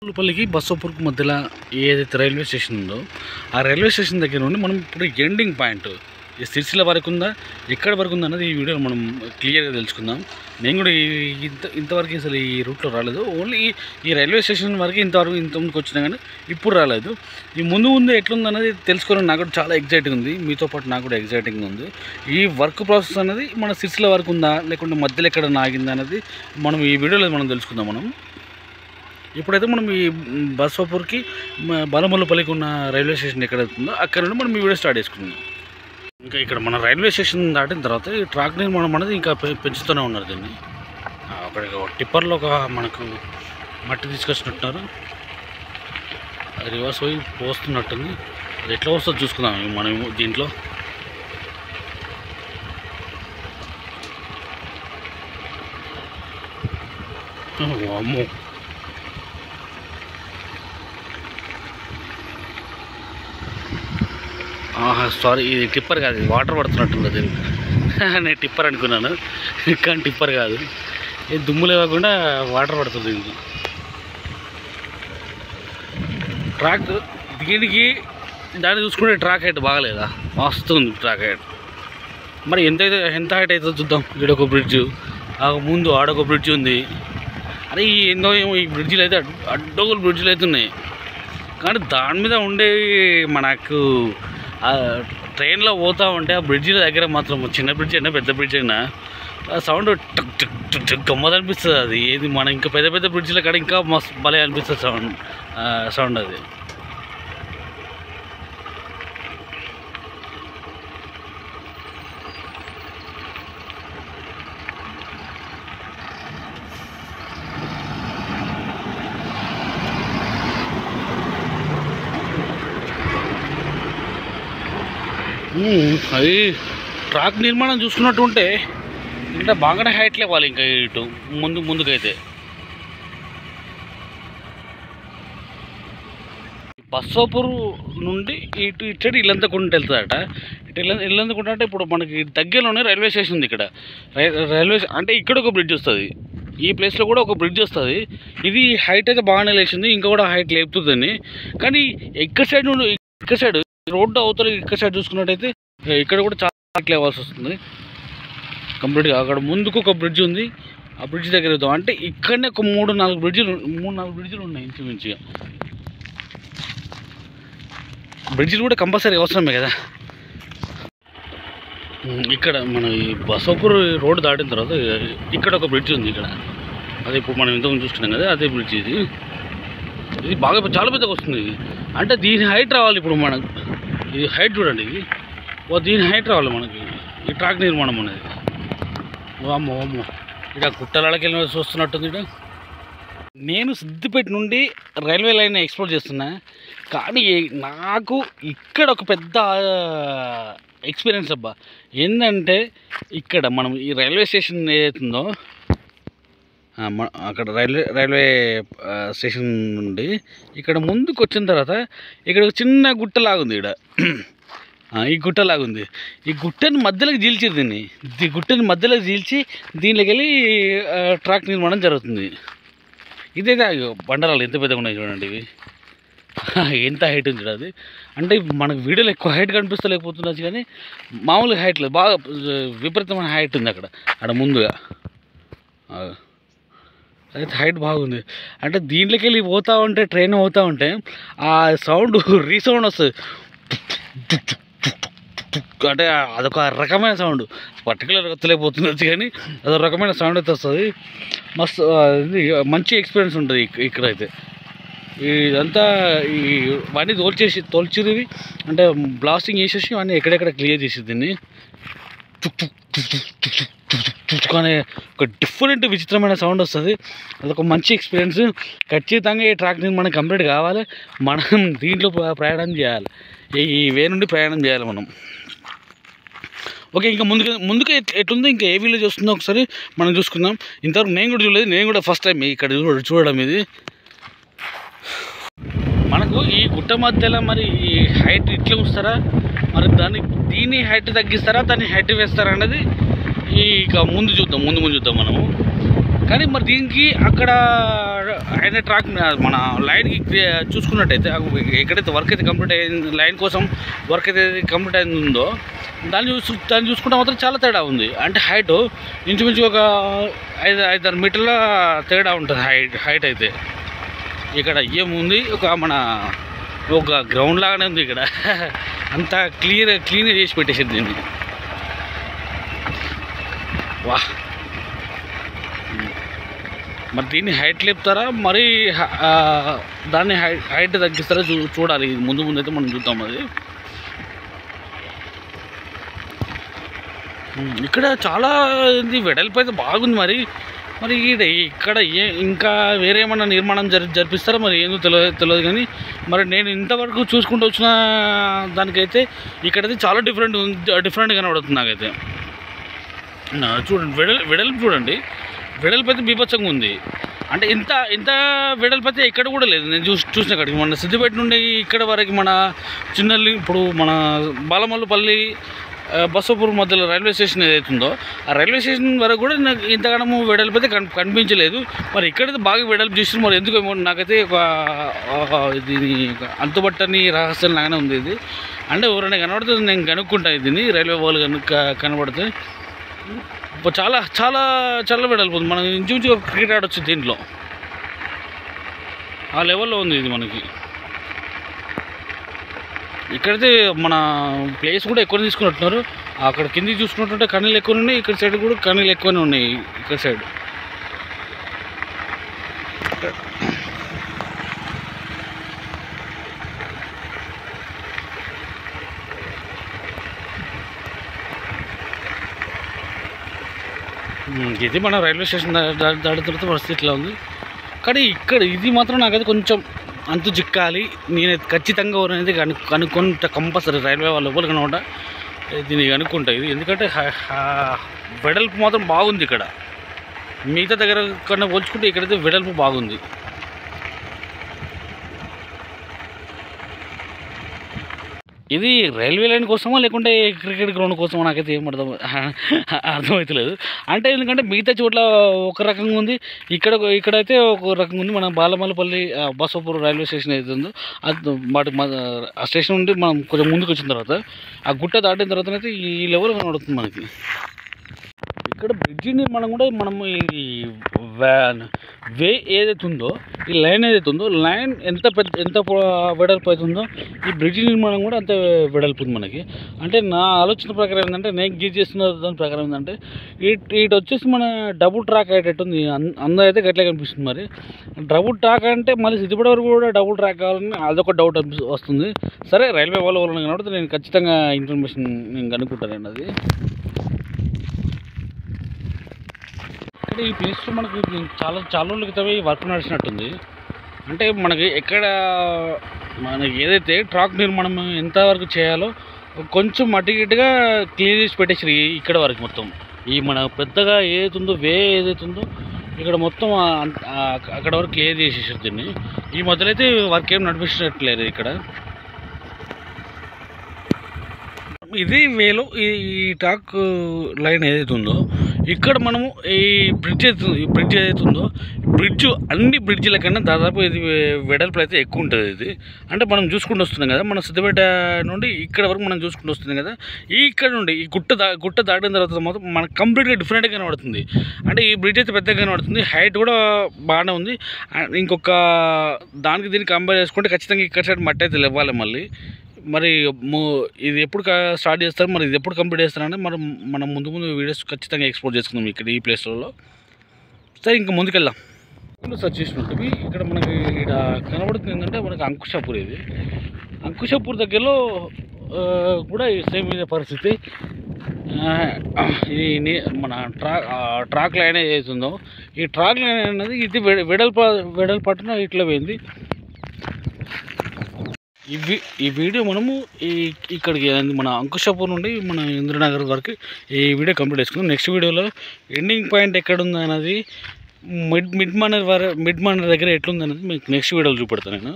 పల్లికి బసవపూర్కు మధ్యలో ఏదైతే railway station ఉందో ఆ రైల్వే స్టేషన్ దగ్గర నుండి మనం ఇప్పుడు ఎండింగ్ పాయింట్ ఈ సిరిసిల్ల వరకు ఉందా ఎక్కడ వరకు ఉందా అన్నది ఈ వీడియోలో మనం క్లియర్గా తెలుసుకుందాం. నేను కూడా ఇంతవరకు అసలు ఈ రూట్లో రాలేదు. ఓన్లీ ఈ రైల్వే స్టేషన్ వరకు ఇంతవరకు వచ్చినా కానీ ఇప్పుడు రాలేదు. ఈ ముందు ఎట్లుంది అన్నది తెలుసుకోవాలని నాకు కూడా చాలా ఎగ్జైటింగ్ ఉంది. మీతో పాటు నాకు కూడా ఎగ్జైటింగ్ ఉంది. ఈ వర్క్ ప్రాసెస్ అనేది మన సిరిసిల్ల వరకు ఉందా లేకుంటే మధ్యలో ఎక్కడ ఆగిందా అనేది మనం ఈ వీడియోలో మనం తెలుసుకుందాం. ఇప్పుడైతే మనం ఈ బసవపూర్కి బలమల్లపల్లికి ఉన్న రైల్వే స్టేషన్ ఎక్కడ అవుతుందో అక్కడ నుండి మనం ఈ వీడియో స్టార్ట్ చేసుకుందాం. ఇంకా ఇక్కడ మన రైల్వే స్టేషన్ దాటిన తర్వాత ఈ ట్రాక్ నిర్మాణం అనేది ఇంకా పెంచుతూనే ఉన్నారు. దీన్ని అక్కడ టిప్పర్లో ఒక మనకు మట్టి తీసుకొచ్చినట్టున్నారు. అది రివర్స్ పోయి పోస్తున్నట్టుంది. అది ఎట్లా వస్తుందో చూసుకుందాం మనం దీంట్లో. అమ్మో, సారీ, ఇది టిప్పర్ కాదు, ఇది వాటర్ పడుతున్నట్టుంది. దీనికి నేను టిప్పర్ అనుకున్నాను, కానీ టిప్పర్ కాదు. ఇది దుమ్ము లేకుండా వాటర్ పడుతుంది దీనికి. ట్రాక్ దీనికి దాన్ని చూసుకుంటే ట్రాక్ హైట్ బాగలేదా, వస్తుంది ట్రాక్ హైట్. మరి ఎంత హైట్ అవుతుందో చూద్దాం. ఈడొక బ్రిడ్జ్, ముందు ఆడొక బ్రిడ్జ్ ఉంది. అరే ఏందో ఏమో ఈ బ్రిడ్జిలు అయితే అడ్డగోలు బ్రిడ్జిలు అయితే ఉన్నాయి. కానీ దాని మీద ఉండే మనకు ట్రైన్లో పోతూ ఉంటే ఆ బ్రిడ్జిల దగ్గర మాత్రం చిన్న బ్రిడ్జ్ అయినా పెద్ద బ్రిడ్జ్ అయినా సౌండ్ టక్ టక్ టక్ గమ్మది అనిపిస్తుంది. అది ఏది మన ఇంకా పెద్ద పెద్ద బ్రిడ్జిల కాడ ఇంకా మస్తు భలే అనిపిస్తుంది సౌండ్ అది. అది ట్రాక్ నిర్మాణం చూసుకున్నట్టు ఉంటే ఇంకా బాగానే హైట్ లేవాలి. ఇంకా ఇటు ముందుకైతే బసవపూర్ నుండి ఇటు ఇల్లంతకుంట వెళ్తుందట. ఇల్లంతకుంట అంటే ఇప్పుడు మనకి దగ్గరలోనే రైల్వే స్టేషన్ ఉంది. ఇక్కడ రైల్వే అంటే ఇక్కడ ఒక బ్రిడ్జ్ వస్తుంది, ఈ ప్లేస్లో కూడా ఒక బ్రిడ్జ్ వస్తుంది. ఇది హైట్ అయితే బాగానే లేచింది, ఇంకా కూడా హైట్ లేపుతుందని. కానీ ఇక్కడ సైడ్ రోడ్డు అవతల ఇక్కడ సైడ్ చూసుకున్నట్టయితే ఇక్కడ కూడా చాలా హైట్ లేవాల్సి వస్తుంది కంప్లీట్గా. అక్కడ ముందుకు ఒక బ్రిడ్జ్ ఉంది, ఆ బ్రిడ్జ్ దగ్గర వెళ్తాం. అంటే ఇక్కడనే ఒక మూడు నాలుగు బ్రిడ్జిలు ఉన్నాయి ఇంచుమించుగా. బ్రిడ్జిలు కూడా కంపల్సరీ అవసరమే కదా. ఇక్కడ మన ఈ బసవపూర్ రోడ్డు దాటిన తర్వాత ఇక్కడ ఒక బ్రిడ్జ్ ఉంది. ఇక్కడ అదే ఇప్పుడు మనం ఇంతకుముందు చూస్తున్నాం కదా, అదే బ్రిడ్జ్. ఇది బాగా చాలా పెద్దగా వస్తుంది. అంటే దీని హైట్ రావాలి. ఇప్పుడు మనకు ఇది హైట్ చూడండి, ఇది దీని హైట్ రావాలి మనకి ఈ ట్రాక్ నిర్మాణం అనేది. అమ్మో ఇక్కడ గుట్టలకి వెళ్ళి చూస్తున్నట్టుంది. ఇక్కడ నేను సిద్దిపేట నుండి రైల్వే లైన్ ఎక్స్ప్లోర్ చేస్తున్నా, కానీ నాకు ఇక్కడ ఒక పెద్ద ఎక్స్పీరియన్స్ అబ్బా. ఏంటంటే ఇక్కడ మనం ఈ రైల్వే స్టేషన్ ఏదైతుందో అక్కడ రైల్వే స్టేషన్ నుండి ఇక్కడ ముందుకు వచ్చిన తర్వాత ఇక్కడ ఒక చిన్న గుట్టలాగుంది. ఇక్కడ ఈ గుట్టలాగుంది. ఈ గుట్టని మధ్యలోకి చీల్చారు. ఈ గుట్టని మధ్యలోకి చీల్చి దీనిలోకి వెళ్ళి ట్రాక్ నిర్మాణం జరుగుతుంది. ఇదైతే బండరాలు ఎంత పెద్దగా ఉన్నాయి చూడండి. ఇవి ఎంత హైట్ ఉంది అది. అంటే మనకు వీడియోలో ఎక్కువ హైట్ కనిపిస్తలేకపోతున్నది, కానీ మామూలుగా హైట్ లేదు, బాగా విపరీతమైన హైట్ ఉంది అక్కడ ముందుగా. అయితే హైట్ బాగుంది. అంటే దీంట్లోకి వెళ్ళి పోతూ ఉంటే ట్రైన్ పోతూ ఉంటే ఆ సౌండ్ రీసౌండ్ వస్తుంది. అంటే అదొక రకమైన సౌండ్, పర్టికులర్గా తెలియపోతుంది కానీ అదొక రకమైన సౌండ్ అయితే వస్తుంది. మస్తు మంచి ఎక్స్పీరియన్స్ ఉంటుంది ఇక్కడైతే. ఇదంతా ఇవన్నీ తోల్చిరివి అంటే బ్లాస్టింగ్ చేసేసి ఇవన్నీ ఎక్కడెక్కడ క్లియర్ చేసి దీన్ని కానీ ఒక డిఫరెంట్ విచిత్రమైన సౌండ్ వస్తుంది. అదొక మంచి ఎక్స్పీరియన్స్. ఖచ్చితంగా ఈ ట్రాక్ నిర్మాణం కంప్లీట్ కావాలి. మనం దీంట్లో ప్రయాణం చేయాలి, ఈ వే నుండి ప్రయాణం చేయాలి మనం. ఓకే, ఇంకా ముందుకు ఎట్లుందో ఇంకా ఏ విలేజ్ వస్తుందో ఒకసారి మనం చూసుకుందాం. ఇంతవరకు నేను కూడా చూడలేదు, నేను కూడా ఫస్ట్ టైం ఇక్కడ చూడడం. ఇది మనకు ఈ గుట్ట మధ్యలో మరి ఈ హైట్ ఇట్లా ఉంచుతారా, మరి దీన్ని హైట్ తగ్గిస్తారా, దాన్ని హైట్ వేస్తారా అన్నది ఇక ముందు చూద్దాం మనము. కానీ మరి దీనికి అక్కడ అయిన ట్రాక్ మన లైన్కి చూసుకున్నట్టయితే ఎక్కడైతే వర్క్ అయితే కంప్లీట్ అయింది, లైన్ కోసం వర్క్ అయితే కంప్లీట్ అయిందో దాన్ని చూసుకుంటే మాత్రం చాలా తేడా ఉంది. అంటే హైట్ ఇంచుమించు ఒక 5-6 మీటర్ల తేడా ఉంటుంది హైట్ అయితే. ఇక్కడ ఏముంది, ఒక గ్రౌండ్ లాగానే ఉంది ఇక్కడ. అంతా క్లీన్ చేసి పెట్టేసింది దీన్ని. వా, మరి దీన్ని హైట్ లేపుతారా, మరి దాన్ని హైట్ తగ్గిస్తారా చూడాలి. ముందు అయితే మనం చూద్దాం. అది ఇక్కడ చాలా వెడల్పు అయితే బాగుంది. మరి ఇక్కడ ఇంకా వేరే ఏమన్నా నిర్మాణం జరిపిస్తారా మరి ఏందో తెలియదు కానీ మరి నేను ఇంతవరకు చూసుకుంటూ వచ్చిన దానికైతే ఇక్కడైతే చాలా డిఫరెంట్ కనబడుతుంది నాకైతే. చూడండి వెడల్పు చూడండి, వెడల్పు అయితే బీభత్సంగా ఉంది. అంటే ఇంత వెడల్పు అయితే ఎక్కడ కూడా లేదు నేను చూసిన కాడికి. మన సిద్దిపేట నుండి ఇక్కడ వరకు మన ఇప్పుడు మన బాలమల్లుపల్లి బసవపూర్ మధ్యలో రైల్వే స్టేషన్ ఏదైతుందో ఆ రైల్వే స్టేషన్ వరకు కూడా నాకు ఇంతగానో వెడల్పు అయితే కనిపించలేదు. మరి ఇక్కడైతే బాగా వెడల్పు చేసిన మరి ఎందుకు నాకైతే దీని అంతుబట్టని రహస్యం లాగానే ఉంది ఇది. అంటే ఎవరైనా కనబడుతుంది నేను కనుక్కుంటాను దీన్ని, రైల్వే వాళ్ళు కనబడితే. చాలా చాలా చాలా వెడల్పు ఉంది. మనం ఇంచుమించు క్రికెట్ ఆడొచ్చు దీంట్లో, ఆ లెవెల్లో ఉంది ఇది మనకి. ఇక్కడైతే మన ప్లేస్ కూడా ఎక్కువ తీసుకున్నట్టున్నారు. అక్కడ కిందికి చూసుకున్నట్టుంటే కన్నీళ్ళు ఎక్కువ ఉన్నాయి, ఇక్కడ సైడ్ కూడా కన్నీళ్ళు ఎక్కువనే ఉన్నాయి. ఇక్కడ సైడ్ ఇది మన రైల్వే స్టేషన్ దాటిన తర్వాత పరిస్థితి ఇట్లా ఉంది. కానీ ఇక్కడ ఇది మాత్రం నాకైతే కొంచెం అంతు చిక్కాలి. నేనైతే ఖచ్చితంగా అనేది కనుక్కుంటా కంపల్సరీ. రైల్వే వాళ్ళు ఎవరు కనుకుంటా దీన్ని కనుక్కుంటా ఇది. ఎందుకంటే వెడల్పు మాత్రం బాగుంది ఇక్కడ. మిగతా దగ్గర కన్నా పోల్చుకుంటే ఇక్కడైతే వెడల్పు బాగుంది. ఇది రైల్వే లైన్ కోసమా లేకుంటే క్రికెట్ గ్రౌండ్ కోసమా నాకైతే ఏం అర్థమవుతలేదు. అంటే ఎందుకంటే మిగతా చోట్ల ఒక రకంగా ఉంది, ఇక్కడైతే ఒక రకంగా ఉంది. మన బాలమల్లిపల్లి బసవపూర్ రైల్వే స్టేషన్ ఏదైతే ఉందో అది ఆ స్టేషన్ నుండి మనం కొంచెం ముందుకు వచ్చిన తర్వాత ఆ గుట్ట దాటిన తర్వాత అయితే ఈ లెవెల్ కనబడుతుంది మనకి. ఇక్కడ బ్రిడ్జి నిర్మాణం కూడా మనము ఈ వే ఏదైతే ఉందో, ఈ లైన్ ఏదైతే ఉందో, లైన్ ఎంత వెడల్పు అవుతుందో ఈ బ్రిడ్జి నిర్మాణం కూడా అంత వెడల్పు ఉంది మనకి. అంటే నా ఆలోచన ప్రకారం ఏంటంటే, నేను గీజ్ చేస్తున్న దాని ప్రకారం ఏంటంటే ఇటు వచ్చేసి మన డబుల్ ట్రాక్ అయ్యేటట్టుంది. అందరూ అయితే గట్లే కనిపిస్తుంది. మరి డబుల్ ట్రాక్ అంటే మళ్ళీ సిద్దిపేట వరకు కూడా డబుల్ ట్రాక్ కావాలని అదొక డౌట్ వస్తుంది. సరే, రైల్వే వాళ్ళని కాబట్టి నేను ఖచ్చితంగా ఇన్ఫర్మేషన్ నేను కనుక్కుంటానండి. అది ఈ ప్లేస్లో మనకు చాలా రోజుల క్రితమే వర్క్ నడిచినట్టుంది. అంటే మనకి ఏదైతే ట్రాక్ నిర్మాణం ఎంతవరకు చేయాలో కొంచెం మట్టిగిట్టుగా క్లియర్ చేసి పెట్టేసి ఇక్కడ వరకు మొత్తం ఈ మన పెద్దగా ఏదైతుందో వే ఏదైతుందో ఇక్కడ మొత్తం అక్కడ వరకు క్లియర్ చేసేసారు దీన్ని. ఈ మధ్యలో అయితే వర్క్ ఏం నడిపించట్లేదు ఇక్కడ. ఇది వేలో ఈ ట్రాక్ లైన్ ఏదైతే ఉందో ఇక్కడ మనము ఈ బ్రిడ్జ్ ఏదైతే ఉందో అన్ని బ్రిడ్జిల కన్నా దాదాపు ఇది వెడల్పు అయితే ఎక్కువ ఉంటుంది. ఇది అంటే మనం చూసుకుంటూ వస్తున్నాం కదా, మన సిద్దిపేట నుండి ఇక్కడ వరకు మనం చూసుకుంటూ వస్తున్నాం కదా. ఇక్కడ నుండి ఈ గుట్ట దాటిన తర్వాత మాత్రం మనకు కంప్లీట్గా డిఫరెంట్గా కనబడుతుంది. అంటే ఈ బ్రిడ్జ్ అయితే పెద్దగా కనబడుతుంది, హైట్ కూడా బాగానే ఉంది. ఇంకొక దానికి దీనికి కంపేర్ చేసుకుంటే ఖచ్చితంగా ఇక్కడ సైడ్ మట్టి అయితే ఇవ్వాలి మళ్ళీ. మరి ఇది ఎప్పుడు స్టార్ట్ చేస్తారు, మరి ఇది ఎప్పుడు కంప్లీట్ చేస్తారంటే మనం ముందు వీడియోస్ ఖచ్చితంగా ఎక్స్పోర్ట్ చేసుకుందాం ఇక్కడ ఈ ప్లేస్లలో. సరే, ఇంకా ముందుకెళ్దాం. సర్చ్ చేసినట్టు ఇక్కడ మనకి ఇక్కడ కనబడుతుంది ఏంటంటే మనకి అంకుశాపూర్. ఇది అంకుశాపూర్ దగ్గరలో కూడా సేమ్ ఇదే పరిస్థితి. ఇది మన ట్రాక్ లైన్ ఏదైతుందో ఈ ట్రాక్ లైన్ అనేది ఇది వెడల్పాటున ఇట్లా పోయింది. ఈ వీడియో మనము ఇక్కడికి మన అంకుశాపూర్ నుండి మన ఇంద్రనగర్ వరకు ఈ వీడియో కంప్లీట్ చేసుకుందాం. నెక్స్ట్ వీడియోలో ఎండింగ్ పాయింట్ ఎక్కడుంది అనేది మిడ్ మనర్ దగ్గర ఎట్లుంది అనేది మీకు నెక్స్ట్ వీడియోలో చూపెడతాను నేను.